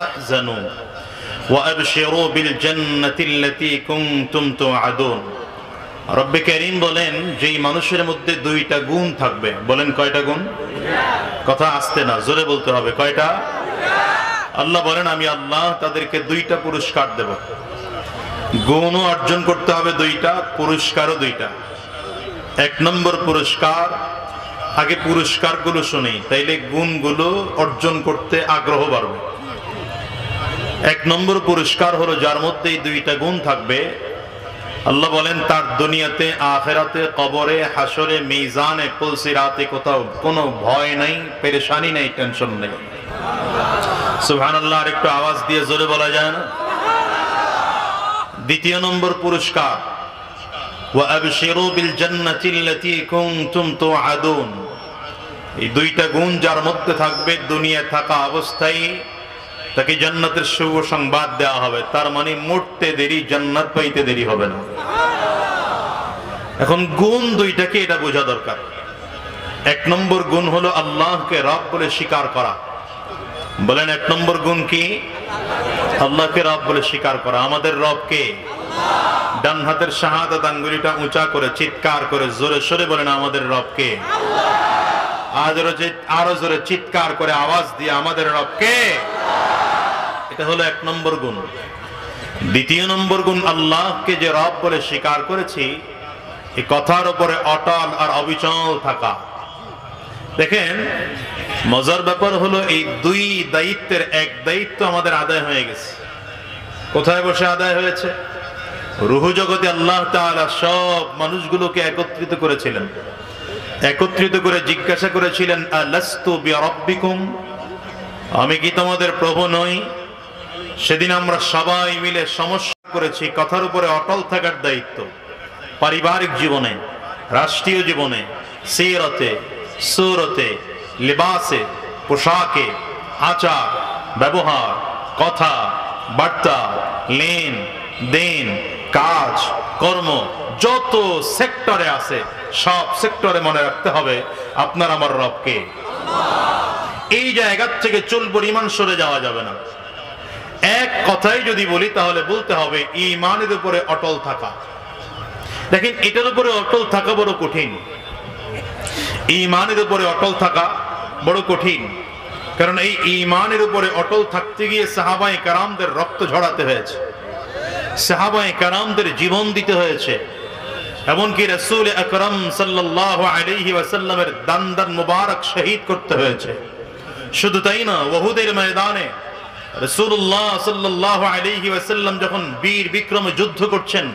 تحزنوا وأبشروا بالجنة التي كنتم توعدون। রব্বে কারীম বলেন যেই মানুষের মধ্যে দুইটা গুণ থাকবে, বলেন কয়টা গুণ? কথা আস্তে না, জোরে বলতে হবে। কয়টা? আল্লাহ বলেন আমি আল্লাহ তাদেরকে দুইটা পুরস্কার দেব। গুণও অর্জন করতে হবে দুইটা, পুরস্কারও দুইটা। এক নম্বর পুরস্কার, আগে পুরস্কারগুলো শুনি, তাইলে গুণগুলো অর্জন করতে আগ্রহ বাড়বে। এক নম্বর পুরস্কার হলো যার মধ্যে এই দুইটা গুণ থাকবে, আল্লাহ বলেন তার দুনিয়াতে, আখিরাতে, কবরে, হাসরে, মিজানে, পুলসিরাতে কোথাও কোনো ভয় নাই, পেরেশানি নাই, টেনশন নেই। সুবহানাল্লাহ। আর একটু আওয়াজ দিয়ে জোরে বলা যায় না? দ্বিতীয় নম্বর পুরস্কার, ওয়া আবশিরু বিল জান্নাতিল্লাতী কুনতুম তুআদুন। এই দুইটা গুণ যার মধ্যে থাকবে, দুনিয়া থাকা অবস্থায় তাকে জান্নাতের শুভ সংবাদ দেওয়া হবে। তার মানে মরতে দেরি, জান্নাত পাইতে দেরি হবে না। এখন গুণ দুইটাকে এটা বোঝা দরকার। এক নম্বর গুণ হলো আল্লাহকে রব বলে স্বীকার করা। বলেন এক নম্বর গুণ কি? আল্লাহকে রব বলে স্বীকার করা। আমাদের রব কে? ডান হাতের শাহাদাত আঙ্গুলিটা উঁচা করে চিৎকার করে জোরে সোরে বলেন আমাদের রব কে? আরো জোরে চিৎকার করে আওয়াজ দিয়ে আমাদের রব কে? এটা হলো এক নম্বর গুণ। দ্বিতীয় নম্বর গুণ, আল্লাহকে যে রব বলে স্বীকার করেছি, এই কথার উপরে অটল আর অবিচল থাকা। দেখেন মজার ব্যাপার হলো এই দুই দায়িত্বের এক দায়িত্ব আমাদের আদায় হয়ে গেছে। কোথায় বসে আদায় হয়েছে? রূহ জগতে আল্লাহ তাআলা সব মানুষগুলোকে একত্রিত করেছিলেন। একত্রিত করে জিজ্ঞাসা করেছিলেন, আলাস্তু বিরাব্বিকুম, আমি কি তোমাদের প্রভু নই? সেদিন আমরা সবাই মিলে সমস্যা করেছি। কথার উপরে অটল থাকার দায়িত্ব পারিবারিক জীবনে, রাষ্ট্রীয় জীবনে, সিরতে, সুরতে, লিবাসে, পোশাকে, আচার ব্যবহার, কথা বার্তা, লেন দেন, কাজ কর্ম, যত সেক্টরে আছে সব সেক্টরে মনে রাখতে হবে আপনার আমার রবকে। এই জায়গার থেকে চুল পরিমাণ সরে যাওয়া যাবে না। এক কথাই যদি বলি তাহলে বলতে হবে ঈমানের উপরে অটল থাকা। দেখেন এটার উপরে অটল থাকা বড় কঠিন। ঈমানের উপরে অটল থাকা বড় কঠিন, কারণ এই ঈমানের উপরে অটল থাকতে গিয়ে সাহাবায়ে কেরামদের রক্ত ঝরাতে হয়েছে, সাহাবায়ে কেরামদের জীবন দিতে হয়েছে, এমনকি রাসূল আকরাম সাল্লাল্লাহু আলাইহি ওয়াসাল্লামের দান মুবারক শহীদ করতে হয়েছে। শুধু তাই না, উহুদের ময়দানে রাসূলুল্লাহ সাল্লাল্লাহু আলাইহি ওয়াসাল্লাম যখন বীর বিক্রমে যুদ্ধ করছেন,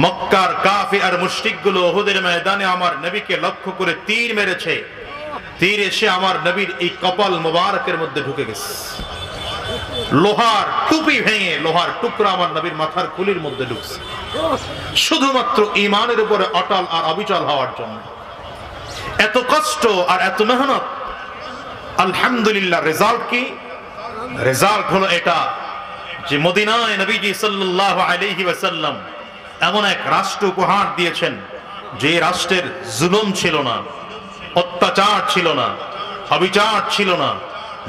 মক্কার কাফির আর মুশরিকগুলো উহুদের ময়দানে আমার নবীকে লক্ষ্য করে তীর মেরেছে। তীর এসে আমার নবীর এই কপাল মুবারকের মধ্যে ঢুকে গেছে। লোহার টুপি ভেঙে লোহার টুকরা আমার নবীর মাথার খুলির মধ্যে ঢুকছে, শুধুমাত্র ঈমানের উপরে অটল আর অবিচল হওয়ার জন্য। এত কষ্ট আর এত মেহনত, আলহামদুলিল্লাহ রেজাল্ট কি? রেজাল্ট হলো এটা যে মদিনায় নবীজি সাল্লাল্লাহু আলাইহি ওয়াসাল্লাম এমন এক রাষ্ট্র উপহার দিয়েছেন যে রাষ্ট্রের জুলুম ছিল না, অত্যাচার ছিল না, অবিচার ছিল না,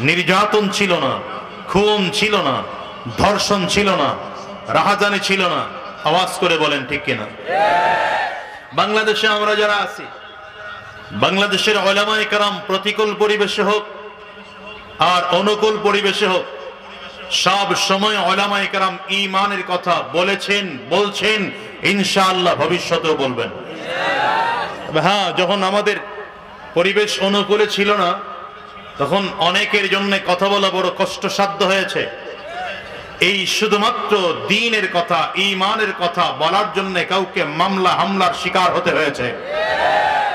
নির্যাতন ছিল না, খুন ছিল না, ধর্ষণ ছিল না, রাহাজানি ছিল না। আওয়াজ করে বলেন ঠিক কিনা? বাংলাদেশে আমরা যারা আছি, বাংলাদেশের উলামায়ে কেরাম প্রতিকূল পরিবেশে হোক আর অনুকূল পরিবেশে হোক, সব সময় উলামায়ে কেরাম ঈমানের কথা বলেছেন, বলছেন, ইনশাআল্লাহ ভবিষ্যতেও বলবেন। হ্যাঁ, যখন আমাদের পরিবেশ অনুকূলে ছিল না তখন অনেকের জন্য কথা বলা বড় কষ্টসাধ্য হয়েছে। এই শুধুমাত্র দ্বীনের কথা, ঈমানের কথা বলার জন্য কাউকে মামলা হামলার শিকার হতে হয়েছে,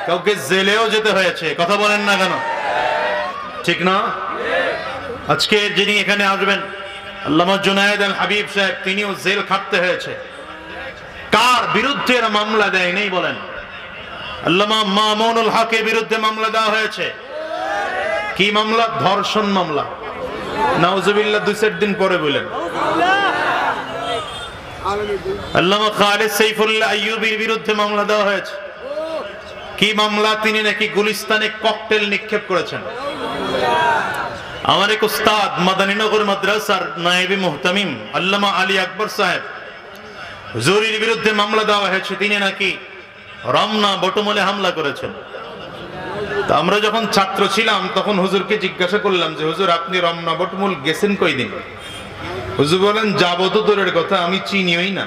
কাউকে জেলেও যেতে হয়েছে। কথা বলেন না কেন? ঠিক না? আজকে যিনি এখানে আসবেন আল্লামা জুনায়েদ আল হাবিব সাহেব, তিনিও জেল খাটতে হয়েছে। কার বিরুদ্ধে এরা মামলা দেয় নেই বলেন? আল্লামা মামুনুল হকের বিরুদ্ধে মামলা দেওয়া হয়েছে। কি মামলা? ধর্ষণ মামলা। নাউজুবিল্লাহ, 2-4 দিন পরে বলেন। আল্লামা খালিদ সাইফুল্লাহ আইয়ুবীর বিরুদ্ধে মামলা দেওয়া হয়েছে। কি মামলা? তিনি নাকি গুলিস্তানে ককটেল নিক্ষেপ করেছেন। আমার এক উস্তাদ মাদানীনগর মাদ্রাসার নায়েবে মুহতামিম আল্লামা আলী আকবর সাহেব, হুজুরের বিরুদ্ধে মামলা দেওয়া হয়েছে, তিনি নাকি রমনা বটমূলে হামলা করেছেন। তা আমরা যখন ছাত্র ছিলাম তখন হুজুরকে জিজ্ঞাসা করলাম যে হুজুর আপনি রমনা বটমূল গেছেন কয়দিন? হুজুর বলেন যাবো তো দূরের কথা, আমি চিনিই না।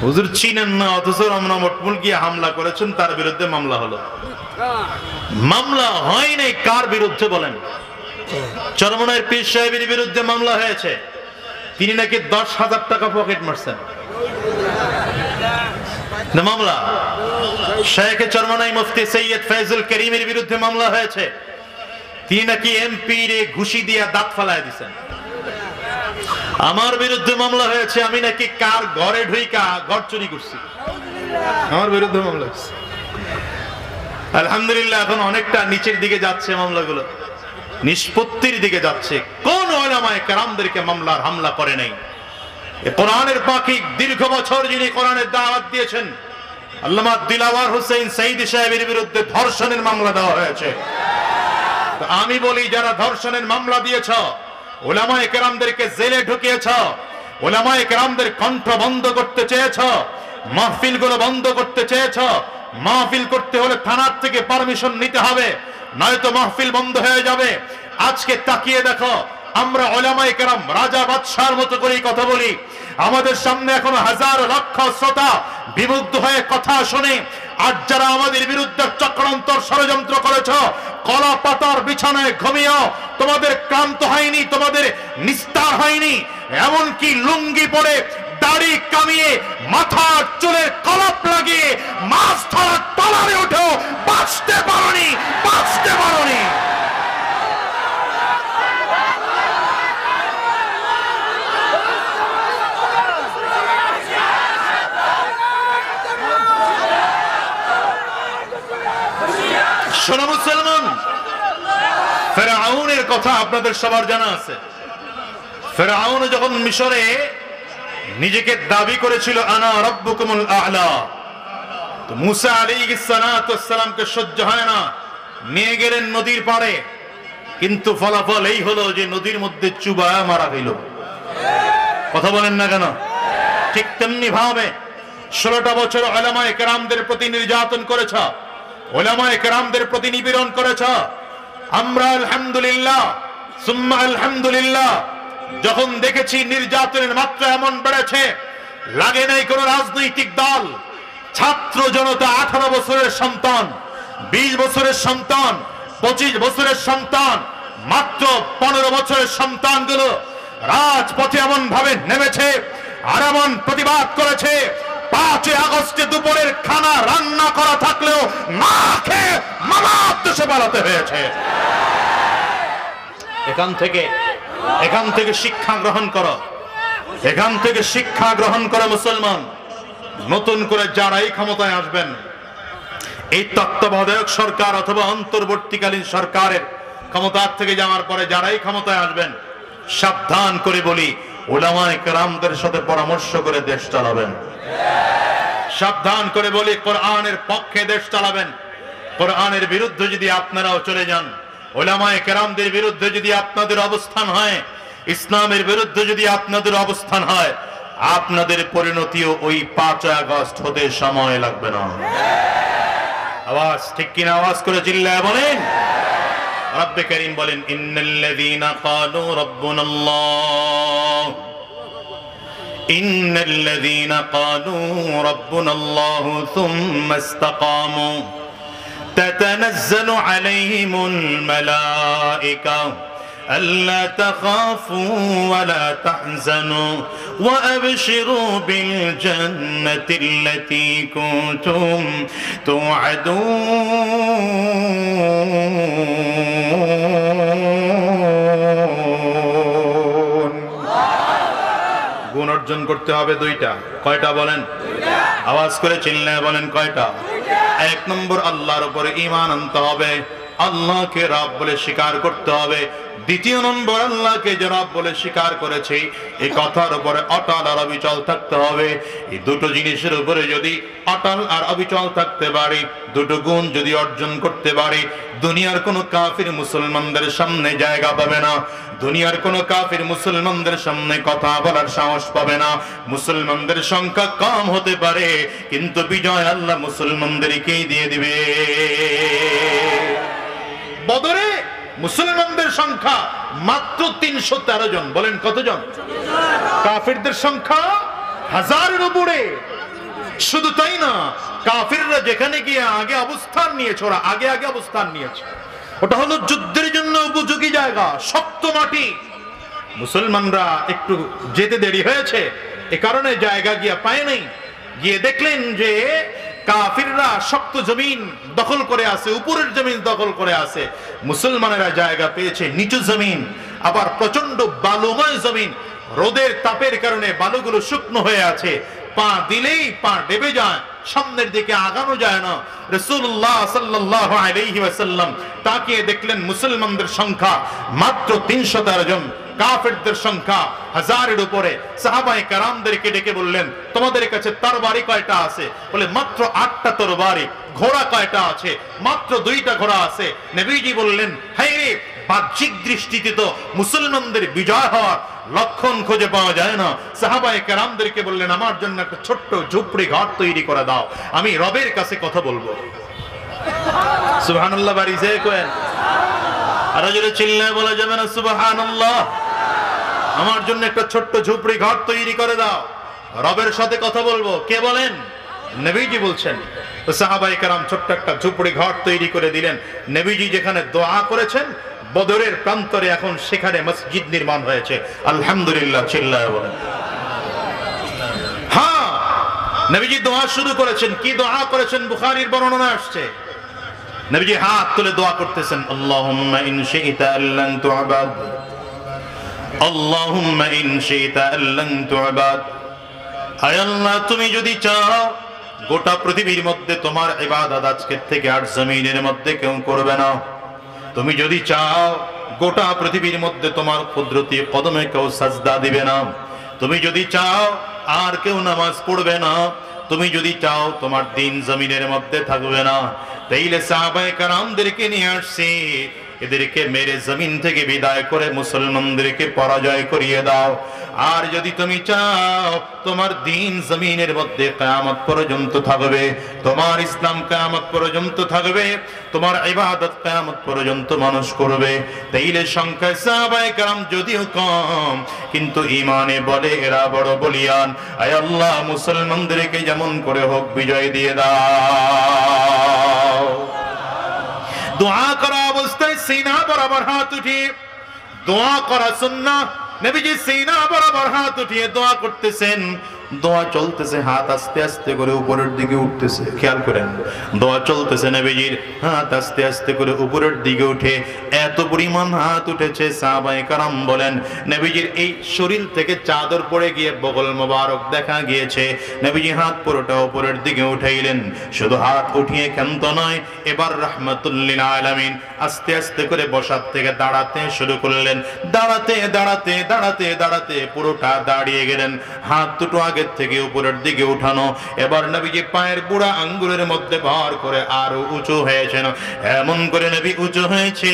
হুজুর চিনেন না, অথচ রমনা বটমূল গিয়ে হামলা করেছেন, তার বিরুদ্ধে মামলা হলো। মামলা হয় নাই কার বিরুদ্ধে বলেন? চরমনায়ের পীর সাহেবের বিরুদ্ধে মামলা হয়েছে, তিনি নাকি 10,000 টাকা পকেট মারছেন। মামলা শেখ চরমনাই মুফতি সৈয়দ ফয়জুল করিমের বিরুদ্ধে মামলা হয়েছে, তিনি নাকি এমপি রে ঘুষি দিয়া দাঁত ফালায় দিচ্ছেন। আমার বিরুদ্ধে মামলা হয়েছে, আমি নাকি কার ঘরে ঢুইকা ঘর চুরি করছি, আমার বিরুদ্ধে মামলা হয়েছে। আলহামদুলিল্লাহ এখন অনেকটা নিচের দিকে যাচ্ছে, মামলাগুলো নিষ্পত্তির দিকে যাচ্ছে। কোন উলামায়ে কেরামদেরকে মামলার হামলা করে নাই? কোরআনের পাখি দীর্ঘ বছর যিনি কোরআনের দাওয়াত দিয়েছেন, আল্লামা দিলাওয়ার হোসেন সাইদি সাহেবের বিরুদ্ধে ধর্ষণের মামলা দেওয়া হয়েছে। আমি বলি যারা ধর্ষণের মামলা দিয়েছ, উলামায়ে কেরামদেরকে জেলে ঢুকিয়েছ, উলামায়ে কেরামদের কণ্ঠ বন্ধ করতে চেয়েছ, মাহফিলগুলো বন্ধ করতে চেয়েছ, মাহফিল করতে হলে থানার থেকে পারমিশন নিতে হবে, নয়তো মাহফিল বন্ধ হয়ে যাবে। আজকে তাকিয়ে দেখো, আমরা উলামায়ে কেরাম রাজা বাদশার মতো করেই কথা বলি, আমাদের সামনে এখনো হাজার লক্ষ শ্রোতা বিমুগ্ধ হয়ে কথা শুনে। আর যারা আমাদের বিরুদ্ধে চক্রান্ত ষড়যন্ত্র করেছ, কলা পাতার বিছানায় ঘুমিয়েও তোমাদের ক্লান্ত হয়নি, তোমাদের নিস্তার হয়নি। এমনকি লুঙ্গি পরে দাড়ি কামিয়ে মাথার চুলের কলাপ লাগিয়ে মাছ ধরার তলারে উঠেও বাঁচতে পারোনি, বাঁচতে পারোনি। শোনো মুসলমান, ফেরাউনের কথা আপনাদের সবার জানা আছে। ফেরাউন যখন মিশরে নিজেকে দাবি করেছিল আনা রাব্বুকুমুল আ'লা, তো মুসা আলাইহিস সালাতু ওয়াস সালামকে সহ্য হয় না, নিয়ে গেলেন নদীর পাড়ে। কিন্তু ফলাফল এই হলো যে নদীর মধ্যে চুবায়া মারা গেল। কথা বলেন না কেন? ঠিক তেমনি ভাবে 16টা বছর উলামায়ে কেরামদের প্রতি নির্যাতন করেছ, উলামায়ে কেরামদের প্রতি নিপীড়ন করেছ। আমরা আলহামদুলিল্লাহ সুম্মা আলহামদুলিল্লাহ যখন দেখেছি নির্যাতনের মাত্রা এমন বেড়েছে, লাগে নাই কোন রাজনৈতিক দল, ছাত্র জনতা, 18 বছরের সন্তান, 20 বছরের সন্তান, 25 বছরের সন্তান, মাত্র 15 বছরের সন্তানগুলো রাজপথে এমন ভাবে নেমেছে আর এমন প্রতিবাদ করেছে, 5 আগস্টে দুপুরের খানা রান্না করা থাকলেও না খেয়ে মামার দেশে পালাতে হয়েছে। এখান থেকে শিক্ষা গ্রহণ করো, এখান থেকে শিক্ষা গ্রহণ করো মুসলমান। নতুন করে যারাই ক্ষমতায় আসবেন, এই তত্ত্বাবধায়ক সরকার অথবা অন্তর্বর্তীকালীন সরকারের ক্ষমতার থেকে যাওয়ার পরে যারাই ক্ষমতায় আসবেন, সাবধান করে বলি উলামায়ে কেরামদের সাথে পরামর্শ করে দেশ চালাবেন। সাবধান করে বলি কোরআনের পক্ষে দেশ চালাবেন। কোরআনের বিরুদ্ধে যদি আপনারাও চলে যান, উলামায়ে কেরামদের বিরুদ্ধে যদি আপনাদের অবস্থান হয়, ইসলামের বিরুদ্ধে যদি আপনাদের অবস্থান হয়, আপনাদের পরিণতিও ওই 5 আগস্ট হতে সময় লাগবে না। আওয়াজ ঠিক কিনা? আওয়াজ করে চিল্লায় বলেন। রব্বে কারীম বলেন ইন্নাল্লাযীনা ক্বালু রাব্বুনাল্লাহ, ইন্নাল্লাযীনা ক্বালু রাব্বুনাল্লাহ সুম্মা ইসতাকামু তাতানাজ্জালু আলাইহিমুল মালায়েকা ألا تخافوا ولا تحزنوا وأبشروا بالجنة التي كنتم توعدون। গুণ অর্জন করতে হবে 2টা। কয়টা বলেন? আওয়াজ করে চিল্লায় বলেন কয়টা? 1 নম্বর আল্লাহর উপরে ঈমান আনতে হবে, আল্লাহকে রব বলে স্বীকার করতে হবে। দ্বিতীয় নম্বর আল্লাহকে যে রব বলে স্বীকার করেছে এই কথার উপরে অটল আর অবিচল থাকতে হবে। এই দুটো জিনিসের উপরে যদি অটল আর অবিচল থাকতে পারি, দুটো গুণ যদি অর্জন করতে পারি, দুনিয়ার কোনো কাফির মুসলমানদের সামনে জায়গা পাবে না, দুনিয়ার কোনো কাফির মুসলমানদের সামনে কথা বলার সাহস পাবে না। মুসলমানদের সংখ্যা কম হতে পারে, কিন্তু বিজয় আল্লাহ মুসলমানদেরকেই দিয়ে দিবে। বদরে মুসলমানদের সংখ্যা মাত্র 313 জন। বলেন কতজন? কাফিরদের সংখ্যা 1000-এর উপরে। শুধু তাই না, কাফিররা যেখানে গিয়ে আগে অবস্থান নিয়েছে, ওরা আগে অবস্থান নিয়েছে, ওটা হলো যুদ্ধের জন্য উপযোগী জায়গা, শক্ত মাটি। মুসলমানরা একটু যেতে দেরি হয়েছে, এ কারণে জায়গা গিয়া পায় নাই। গিয়ে দেখলেন যে কাফিররা শক্ত জমিন দখল করে আছে, উপরের জমিন দখল করে আছে। মুসলমানেরা জায়গা পেয়েছে নিচু জমিন, আবার প্রচন্ড বালুময় জমিন। রোদের তাপের কারণে বালুগুলো শুকনো হয়ে আছে, পা দিলেই পা ডেবে যায়, সামনের দিকে আগানো যায় না। রাসূলুল্লাহ সাল্লাল্লাহু আলাইহি ওয়াসাল্লাম তাকিয়ে দেখলেন মুসলমানদের সংখ্যা মাত্র 313 জন, কাফিরদের সংখ্যা 1000-এর উপরে। সাহাবায়ে কেরামদেরকে ডেকে বললেন, তোমাদের কাছে তরবারি কয়টা আছে? বলে মাত্র 8টা তরবারি। ঘোড়া কয়টা আছে? মাত্র 2টা ঘোড়া আছে। নবীজি বললেন, হায়, বাহ্যিক দৃষ্টিতে তো মুসলমানদের বিজয় হওয়ার লক্ষণ খুঁজে পাওয়া যায় না। সাহাবায়ে কেরামদেরকে বললেন, আমার জন্য একটা ছোট্ট ঝুপড়ি ঘর তৈরি করে দাও, আমি রবের কাছে কথা বলবো। সুবহানাল্লাহ বাড়ি যে কোয়েন আর জোরে চিল্লায় বলা যাবে না সুবহানাল্লাহ? আমার জন্য একটা ছোট্ট ঝুপড়ি ঘর তৈরি করে দাও, রবের সাথে কথা বলবো। কে বলেন? নবীজি বলছেন। তো সাহাবায়ে কেরাম ছোট্ট একটা ঝুপড়ি ঘর তৈরি করে দিলেন। নবীজি যেখানে দোয়া করেছেন বদরের প্রান্তরে, এখন সেখানে মসজিদ নির্মাণ হয়েছে। আলহামদুলিল্লাহ, চিল্লায় বলেন। হ্যাঁ, নবীজি দোয়া শুরু করেছেন। কি দোয়া করেছেন? বুখারীর বর্ণনা আসছে। নবীজি হাত তুলে দোয়া করতেছেন, আল্লাহুম্মা ইন শি'তা আল্লান তু'বাদ, আল্লাহুম্মা ইন শি'তা আল্লান তু'বাদ। আয় আল্লাহ, তুমি যদি চাও গোটা পৃথিবীর মধ্যে তোমার ইবাদত আজকের থেকে আর জমিনের মধ্যে কেউ করবে না। তুমি যদি চাও গোটা পৃথিবীর মধ্যে তোমার কুদরতি কদমে কেউ সাজদা দিবে না। তুমি যদি চাও আর কেউ নামাজ পড়বে না। তুমি যদি চাও তোমার দিন জমিনের মধ্যে থাকবে না। তাইলে সাহাবায়ে কেরামদেরকে নিয়ে আসছি, এদেরকে মেরে জমিন থেকে বিদায় করে মুসলমানদেরকে পরাজয় করিয়ে দাও। আর যদি তুমি চাও তোমার দিন জমিনের মধ্যে কিয়ামত পর্যন্ত থাকবে, তোমার ইসলাম কিয়ামত পর্যন্ত থাকবে, তোমার ইবাদত কিয়ামত পর্যন্ত মানুষ করবে, তাইলে সংখ্যায় সাহাবায়ে কেরাম যদিও কম, কিন্তু ঈমানে বলে এরা বড় বলিয়ান। আয় আল্লাহ, মুসলমানদেরকে যেমন করে হোক বিজয় দিয়ে দাও। দোয়া করা অবস্থায় সিনা বরাবর হাত উঠিয়ে দোয়া করা সুন্নাহ। নবীজি সিনা বরাবর হাত উঠিয়ে দোয়া করতেছেন। দোয়া চলতেছে, হাত আস্তে আস্তে করে উপরের দিকে উঠতেছে। খেয়াল করেন, দোয়া চলতেছে, নবীজির হাত আস্তে আস্তে করে উপরের দিকে উঠে এত পরিমাণ হাত উঠেছে, সাহাবায়ে কেরাম বলেন নবীজির এই শরীর থেকে চাদর পড়ে গিয়ে বগল মোবারক দেখা গিয়েছে। নবীজি হাত পুরোটা উপরের দিকে উঠাইলেন। শুধু হাত উঠিয়ে ক্ষান্ত নয়, এবার রাহমাতুল লিল আলামিন আস্তে আস্তে করে বসার থেকে দাঁড়াতে শুরু করলেন। দাঁড়াতে দাঁড়াতে দাঁড়াতে দাঁড়াতে পুরোটা দাঁড়িয়ে গেলেন। হাত দুটো আগে থেকে উপরের দিকে উঠানো। এবার নবীজি পায়ের বুড়া আঙ্গুলের মধ্যে ভর করে আরো উঁচু হয়েছেন। এমন করে নবী উঁচু হয়েছে,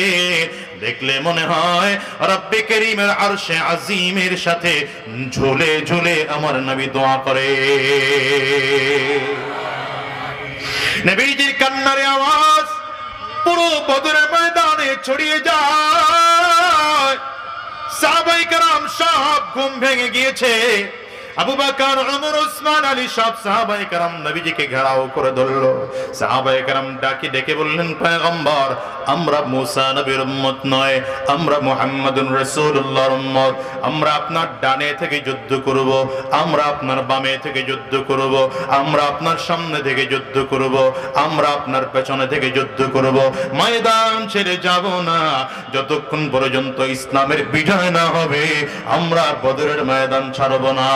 দেখলে মনে হয় রব্বে কারীমের আরশে আজিমের সাথে ঝুলে ঝুলে আমার নবী দোয়া করে। নবীজির কান্নার আওয়াজ পুরো বদরের ময়দানে ছড়িয়ে যায়। সাহাবায়ে কেরাম সব ঘুম ভেঙে গিয়েছে। আবু বকর, ওমর, ওসমান, আলী সব সাহাবায়ে কেরাম নবীজিকে ঘেরাও করে ধরলো। সাহাবায়ে কেরাম ডাকি ডেকে বললেন, পয়গম্বর, আমরা মুসা নবীর উম্মত নয়, আমরা মুহাম্মদুর রাসূলুল্লাহর উম্মত। আমরা আপনার ডানে থেকে যুদ্ধ করব, আমরা আপনার বামে থেকে যুদ্ধ করব, আমরা আপনার সামনে থেকে যুদ্ধ করব, আমরা আপনার পেছনে থেকে যুদ্ধ করব। ময়দান ছেড়ে যাব না যতক্ষণ পর্যন্ত ইসলামের বিজয় না হবে। আমরা বদরের ময়দান ছাড়ব না।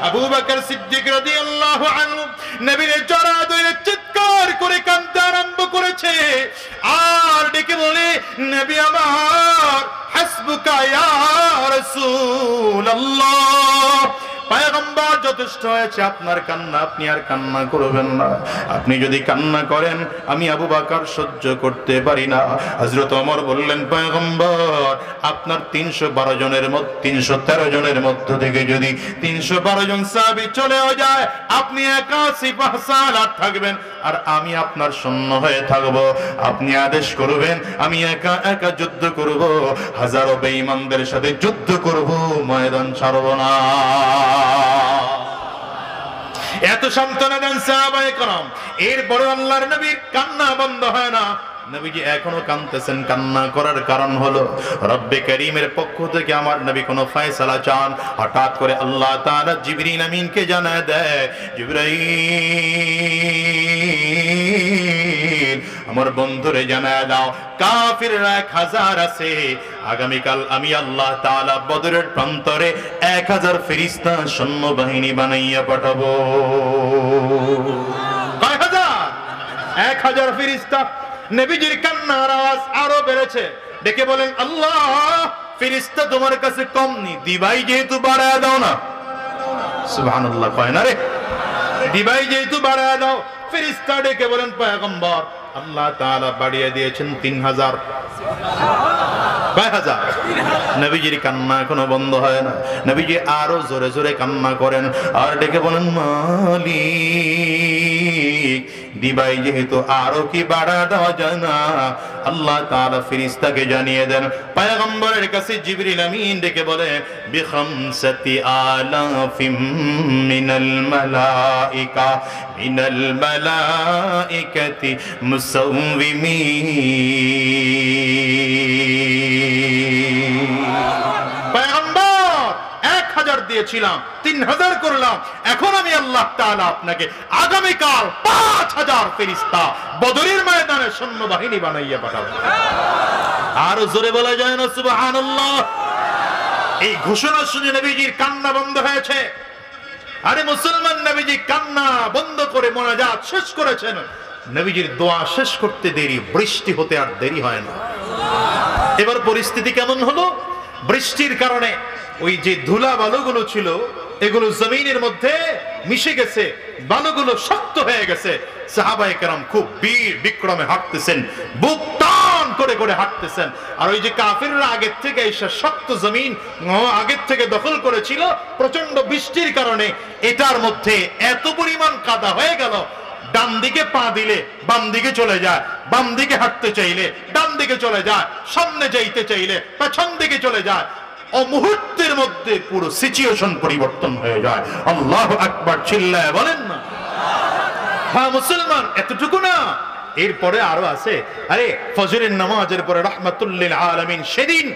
আবু বকর সিদ্দিক রাদিয়াল্লাহু আনহু নবীর জড়া ধরে চিৎকার করে কাঁদতে আরম্ভ করেছে। আর ডেকে বলে, নবী আমার, হাসবুকা ইয়া রাসূলুল্লাহ, পয়গম্বর যথেষ্ট হয়েছে আপনার কান্না, আপনি আর কান্না করবেন না। আপনি যদি কান্না করেন আমি আবু বকর সহ্য করতে পারি না। হযরত ওমর বললেন, পয়গম্বর আপনার 312 জনের মধ্যে 313 জনের মধ্য থেকে যদি 312 জন সাহাবী চলেও যায়, আপনি একা সিপাহ সালার থাকবেন আর আমি আপনার সৈন্য হয়ে থাকব। আপনি আদেশ করবেন, আমি একা একা যুদ্ধ করব, হাজারো বেঈমানদের সাথে যুদ্ধ করব, ময়দান ছাড়ব না। এত সান্ত্বনা দেন সাহাবায়ে কেরাম। এরপরে আল্লাহর নবীর কান্না বন্ধ হয় না। নবীজি এখনো কাঁদতেছেন। কান্না করার কারণ হলো রব্বে করিমের পক্ষ থেকে আমার নবী কোনো ফয়সালা চান। হঠাৎ করে আল্লাহ তাআলা জিবরিল আমিনকে জানায় দেয়, জিবরাইল আমার বন্ধুরে জানায় দাও, কাফিররা 1000 আছে, আগামীকাল আমি আল্লাহ তাআলা বদরের প্রান্তরে 1000 ফেরেশতা সৈন্যবাহিনী বানাইয়া পাঠাবো। কয় হাজার? 1000 ফেরেশতা। নবীজির কান্নার আওয়াজ আরো বেড়েছে। ডেকে বলেন, আল্লাহ, ফেরেশতা তোমার কাছে কম নি, দিবাই যেহেতু বাড়ায় দাও না। সুবহানাল্লাহ কয় না রে, দিবাই যেহেতু বাড়ায় দাও। ফেরেশতা ডেকে বলেন, পয়গম্বর আল্লাহ তাআলা বাড়িয়ে দিয়েছেন 3000। কয় হাজার? নবীজির কান্না এখনো বন্ধ হয় না। নবীজি আরো জোরে জোরে কান্না করেন আর ডেকে বলেন, মালিক দিবাই যেহেতু আরো কি বাড়া দেওয়া যায় না? আল্লাহ তাআলা ফেরেশতাকে জানিয়ে দেন। পয়গম্বরের কাছে জিবরিল আমিন ডেকে বলে, বিখামসাতি আলাফিম মিনাল মালাইকাতি মুসাউবিমিন। পয়গম্বর 1000 দিয়েছিলাম, 3000 করলাম, এখন আমি আল্লাহ তাআলা আপনাকে আগামীকাল 5000 ফেরেশতা বদরের ময়দানে সৈন্যবাহিনী বানাইয়া পাঠাবো। আর জোরে বলা যায় না সুবহানাল্লাহ? এই ঘোষণা শুনে নবীজির কান্না বন্ধ হয়েছে। আরে মুসলমান, নবীজি কান্না বন্ধ করে মোনাজাত শেষ করেছেন। নবীজির দোয়া শেষ করতে দেরি, বৃষ্টি হতে আর দেরি হয় না। এবার পরিস্থিতি কেমন হলো? বৃষ্টির কারণে ওই যে ধুলা বালুগুলো ছিল এগুলো জমিনের মধ্যে মিশে গেছে, বালুগুলো শক্ত হয়ে গেছে। সাহাবায়ে কেরাম খুব বীর বিক্রমে হাঁটতেছেন, বুক টান করে করে হাঁটতেছেন। আর ওই যে কাফিররা আগের থেকে এসে শক্ত জমিন আগের থেকে দখল করেছিল, প্রচন্ড বৃষ্টির কারণে এটার মধ্যে এত পরিমাণ কাদা হয়ে গেল, ডান দিকে পা দিলে বাম দিকে চলে যায়, বাম দিকে হাঁটতে চাইলে ডান দিকে চলে যায়, সামনে যাইতে চাইলে পেছন দিকে চলে যায়। ও মুহূর্তের মধ্যে পুরো সিচুয়েশন পরিবর্তন হয়ে যায়। আল্লাহু আকবার চিল্লায় বলেন না? হ্যাঁ মুসলমান, এতটুকু না, এরপরে আরো আছে। আরে ফজরের নামাজের পরে রাহমাতুল লিল আলামিন সেদিন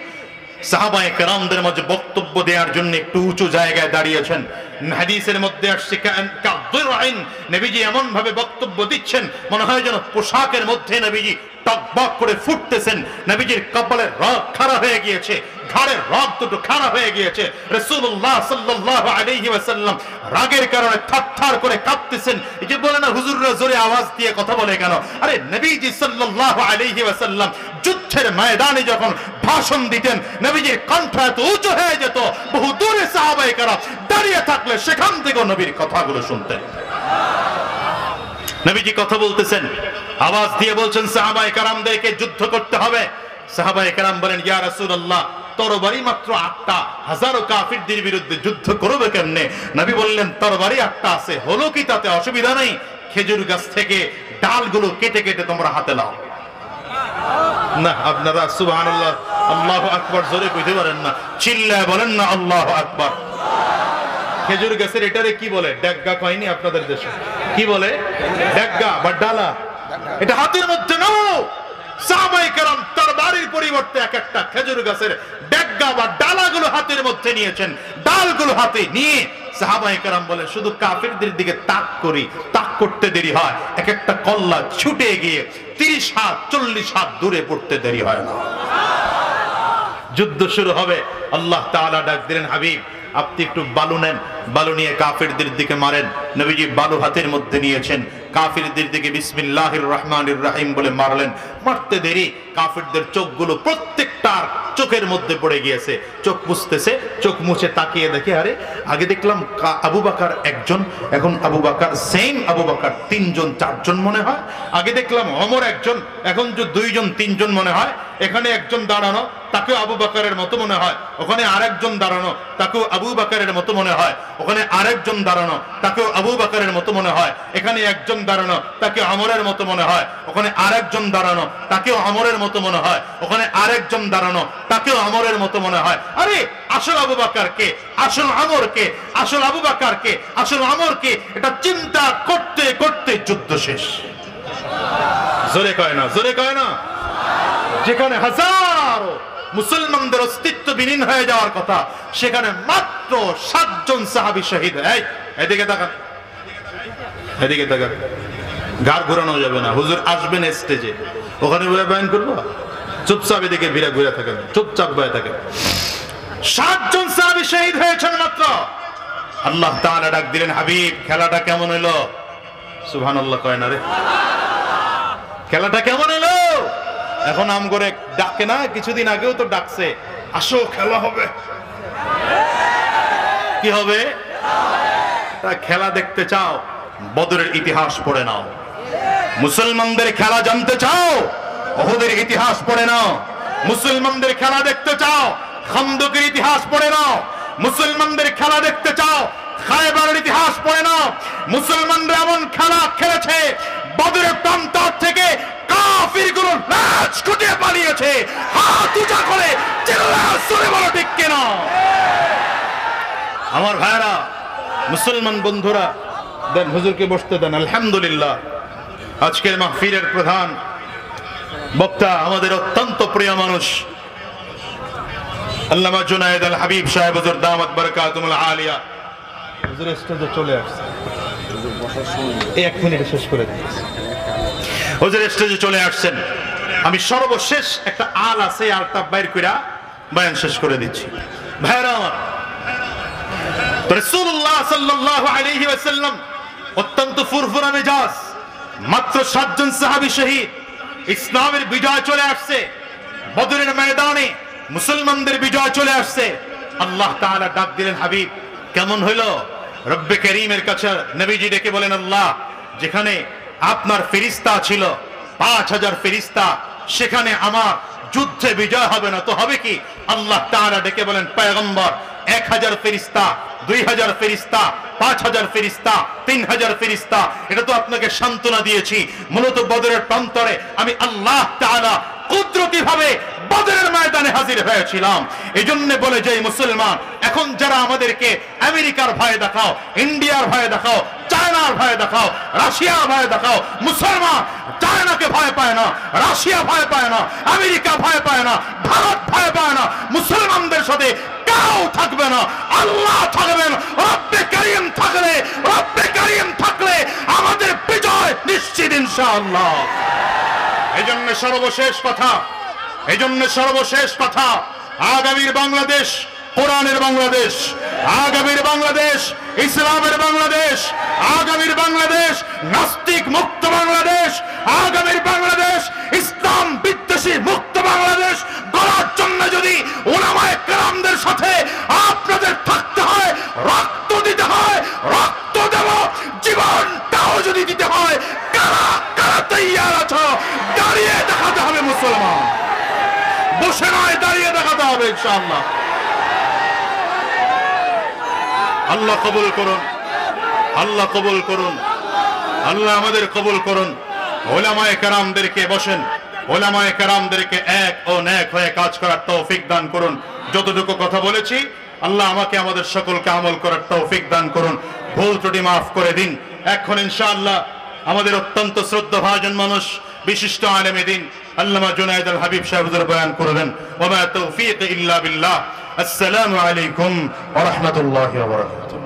সাহাবায়ে কেরামদের মাঝে বক্তব্য দেওয়ার জন্য একটু উঁচু জায়গায় দাঁড়িয়েছেন। হাদিসের মধ্যে আসছে কাদরাইন, নবীজি এমন ভাবে বক্তব্য দিচ্ছেন মনে হয় যেন পোশাকের মধ্যে নবীজি টকবক করে ফুটতেছেন। নবীজির কপালের রগ খাড়া হয়ে গিয়েছে, ঘাড়ের রগ দুটো খাড়া হয়ে গিয়েছে। রাসূলুল্লাহ সাল্লাল্লাহু আলাইহি ওয়াসাল্লাম রাগের কারণে থরথর করে কাঁপতেছেন। এই যে বলে না হুজুররা জোরে আওয়াজ দিয়ে কথা বলে কেন? আরে নবীজি সাল্লাল্লাহু আলাইহি ওয়াসাল্লাম যুদ্ধের ময়দানে যখন ভাষণ দিতেন, নবীজির কণ্ঠ এত উঁচু হয়ে যেত, বহু দূরে সাহাবায়ে কেরাম দাঁড়িয়ে থাকলে সেখান থেকে নবীর কথাগুলো শুনতেন। নবীজি কথা বলতেছেন, আওয়াজ দিয়ে বলছেন সাহাবায়ে কেরামদেরকে যুদ্ধ করতে হবে। সাহাবায়ে কেরাম বলেন, ইয়া রাসূলুল্লাহ, তরবারি মাত্র 8টা, হাজারো কাফিরদের বিরুদ্ধে যুদ্ধ করবে কেমনে? নবী বললেন, তরবারি 8টা আছে, হলো কি তাতে অসুবিধা নেই, খেজুর গাছ থেকে ডালগুলো কেটে কেটে তোমরা হাতে নাও। না, আপনারা সুবহানাল্লাহ আল্লাহু আকবার জোরে কইতে পারেন না, চিল্লায় বলেন না আল্লাহু আকবার। খেজুর গাছের এটারে কি বলে? ডেগগা কয়নি আপনাদের দেশে? কি বলে? ডেগগা বা ডালা। এটা হাতের মধ্যে নাও। সাহাবায়ে কেরাম তরবারির পরিবর্তে এক একটা খেজুর গাছের ডেগগা বা ডালাগুলো হাতের মধ্যে নিয়েছেন। ডালগুলো হাতে নিয়ে সাহাবায়ে কেরাম বলেন, শুধু কাফিরদের দিকে তাক করি, তাক করতে দেরি হয়, এক একটা কল্লা ছুটে গিয়ে 30 হাত 40 হাত দূরে পড়তে দেরি হয় না। যুদ্ধ শুরু হবে। আল্লাহ তাআলা ডাক দিলেন, হাবিব আপনি একটু বালু নেন, বালু নিয়ে কাফিরদের দিকে মারেন। নবীজি বালু হাতের মধ্যে নিয়েছেন, কাফিরদের দিকে বিসমিল্লাহির রহমানির রহিম বলে মারলেন। মারতে দেরি কাফিরদের চোখগুলো প্রত্যেকটার চোখের মধ্যে পড়ে গিয়েছে। চোখ মুছতেছে, চোখ মুছে তাকিয়ে দেখে আরে আগে দেখলাম আবু বকর একজন, এখন আবু বকর সেম আবু বকর তিনজন চারজন মনে হয়। আগে দেখলাম ওমর একজন, এখন যে দুইজন তিনজন মনে হয়। এখানে একজন দাঁড়ানো, তাকেও আবু বকরের মতো মনে হয়। ওখানে আরেকজন দাঁড়ানো, তাকেও আবু বকরের মতো মনে হয়। ওখানে আরেকজন দাঁড়ানো, তাকেও আবু বকরের মতো মনে হয়। এখানে একজন দাঁড়ানো, তাকে ওমরের মতো মনে হয়। ওখানে আরেকজন দাঁড়ানো, তাকেও ওমরের মতো মনে হয়। ওখানে আরেকজন দাঁড়ানো, তাকেও ওমরের মতো মনে হয়। আরে আসল আবু বকর কে, আসল ওমর কে, আসল আবু বকর কে, আসল ওমর কে, এটা চিন্তা করতে করতে যুদ্ধ শেষ। জোরে কয় না, জোরে কয় না। যেখানে হাজারো মুসলমানদের অস্তিত্ব বিলীন হয়ে যাওয়ার কথা, সেখানে মাত্র 7 জন সাহাবী শহীদ। এই এদিকে তাকান, এদিকে তাকান। গার ঘোরানো যাবে না, হুজুর আসবেন স্টেজে, ওখানে বলে বয়ান করবো, চুপচাপ এদিকে ঘুরে থাকেন, চুপচাপ বয়ে থাকেন। 7 জন সাহাবী শহীদ হয়েছেন মাত্র। আল্লাহ তাআলা ডাক দিলেন, হাবিব খেলাটা কেমন হলো? সুবহানাল্লাহ কয় না রে, খেলাটা কেমন হলো? এখন আম করে ডাকে না, কিছুদিন আগেও তো ডাকছে, আসো খেলা হবে। কি হবে? তা খেলা দেখতে চাও, বদরের ইতিহাস পড়ে নাও। মুসলমানদের খেলা জানতে চাও, উহুদের ইতিহাস পড়ে নাও। মুসলমানদের খেলা দেখতে চাও, খন্দকের ইতিহাস পড়ে নাও। মুসলমানদের খেলা দেখতে চাও, খায়বারের ইতিহাস পড়ে নাও। মুসলমানরা এমন খেলা খেলেছে, বদরের প্রান্তর থেকে কাফিরগুলো লাশ গুটিয়ে পালিয়েছে। হাত উঁচা করে চিল্লায় জোরে বলো ঠিক কিনা। আমার ভাইরা, মুসলমান বন্ধুরা, দেন হুজুরকে বসতে দেন। আলহামদুলিল্লাহ, আজকের মাহফিলের প্রধান বক্তা আমাদের অত্যন্ত প্রিয় মানুষ আল্লামা জুনায়েদ আল হাবিব সাহেব, হুজুর দামাত বারাকাতুল আলিয়া। হুজুর স্টেজে চলে আসছে, এই 1 মিনিটে শেষ করে দিন। হুজুর স্টেজে চলে আসছেন। আমি সর্বশেষ একটা আল আছে, আলটা বাইর কইরা বয়ান শেষ করে দিচ্ছি। ভাইরা আমার, রাসূলুল্লাহ সাল্লাল্লাহু আলাইহি ওয়াসাল্লাম অত্যন্ত ফুরফুরা মেজাজ, মাত্র 7 জন সাহাবী শহীদ। ইসলামের বিজয় চলে আসছে, বদরের ময়দানে মুসলমানদের বিজয় চলে আসছে। আল্লাহ তাআলা ডাক দিলেন, হাবিব কেমন হইলো? রব্বে করিমের কাছে নবীজি ডেকে বলেন, আল্লাহ যেখানে আপনার ফেরেশতা ছিল 5000 ফেরেশতা, সেখানে আমার যুদ্ধে বিজয় হবে না তো হবে কি? আল্লাহ তাআলা ডেকে বলেন, পয়গম্বর 1000 ফেরেশতা, 2000 ফেরেশতা, 5000 ফেরেশতা, 3000 ফেরেশতা, এটা তো আপনাকে সান্ত্বনা দিয়েছি। মূলত বদরের প্রান্তরে আমি আল্লাহ তাআলা কুদরতি ভাবে বদরের ময়দানে হাজির হয়েছিলাম। এজন্য বলে যে মুসলমান, এখন যারা আমাদেরকে আমেরিকার ভয় দেখাও, ইন্ডিয়ার ভয় দেখাও, চায়নার ভয় দেখাও, রাশিয়ার ভয় দেখাও, মুসলমান চায়নাকে ভয় পায় না, রাশিয়া ভয় পায় না, আমেরিকা ভয় পায় না, ভারত ভয় পায় না। মুসলমানদের সাথে কেউ থাকবে না, আল্লাহ থাকবেন। রব্বে করিম থাকলে, রব্বে করিম থাকলে আমাদের বিজয় নিশ্চিত ইনশাআল্লাহ। এজন্য সর্বশেষ কথা, আগামীর বাংলাদেশ কোরআনের বাংলাদেশ, আগামীর বাংলাদেশ ইসলামের বাংলাদেশ, আগামীর বাংলাদেশ নাস্তিক মুক্ত বাংলাদেশ, আগামীর বাংলাদেশ ইসলাম বিদ্বেষী মুক্ত বাংলাদেশ গড়ার জন্য যদি উলামায়ে কেরামদের সাথে আপনাদের থাকতে হয়, রক্ত দিতে হয়, রক্ত দেব, জীবনটাও যদি দিতে হয়, কারা কারা তৈয়ার আছো? দাঁড়িয়ে দেখাতে হবে মুসলমান, বসে নয়, দাঁড়িয়ে দেখাতে হবে ইনশাআল্লাহ। আল্লাহ কবুল করুন, আল্লাহ কবুল করুন, আল্লাহ আমাদের কবুল করুন। উলামায়ে কেরামদেরকে বসেন, উলামায়ে কেরামদেরকে এক ও নেক হয়ে কাজ করার তৌফিক দান করুন। যতটুকু কথা বলেছি, আল্লাহ আমাকে আমাদের সকলকে আমল করার তৌফিক দান করুন। ভুল ত্রুটি মাফ করে দিন। এখন ইনশাআল্লাহ আমাদের অত্যন্ত শ্রদ্ধাভাজন মানুষ, বিশিষ্ট আলেম দ্বীন আল্লামা জুনায়েদ আল হাবিব সাহেব হুজুর বয়ান করবেন। ওয়া মা তৌফিক ইল্লা বিল্লাহ। আসসালামু আলাইকুম ওয়া রাহমাতুল্লাহি ওয়া বারাকাতুহু।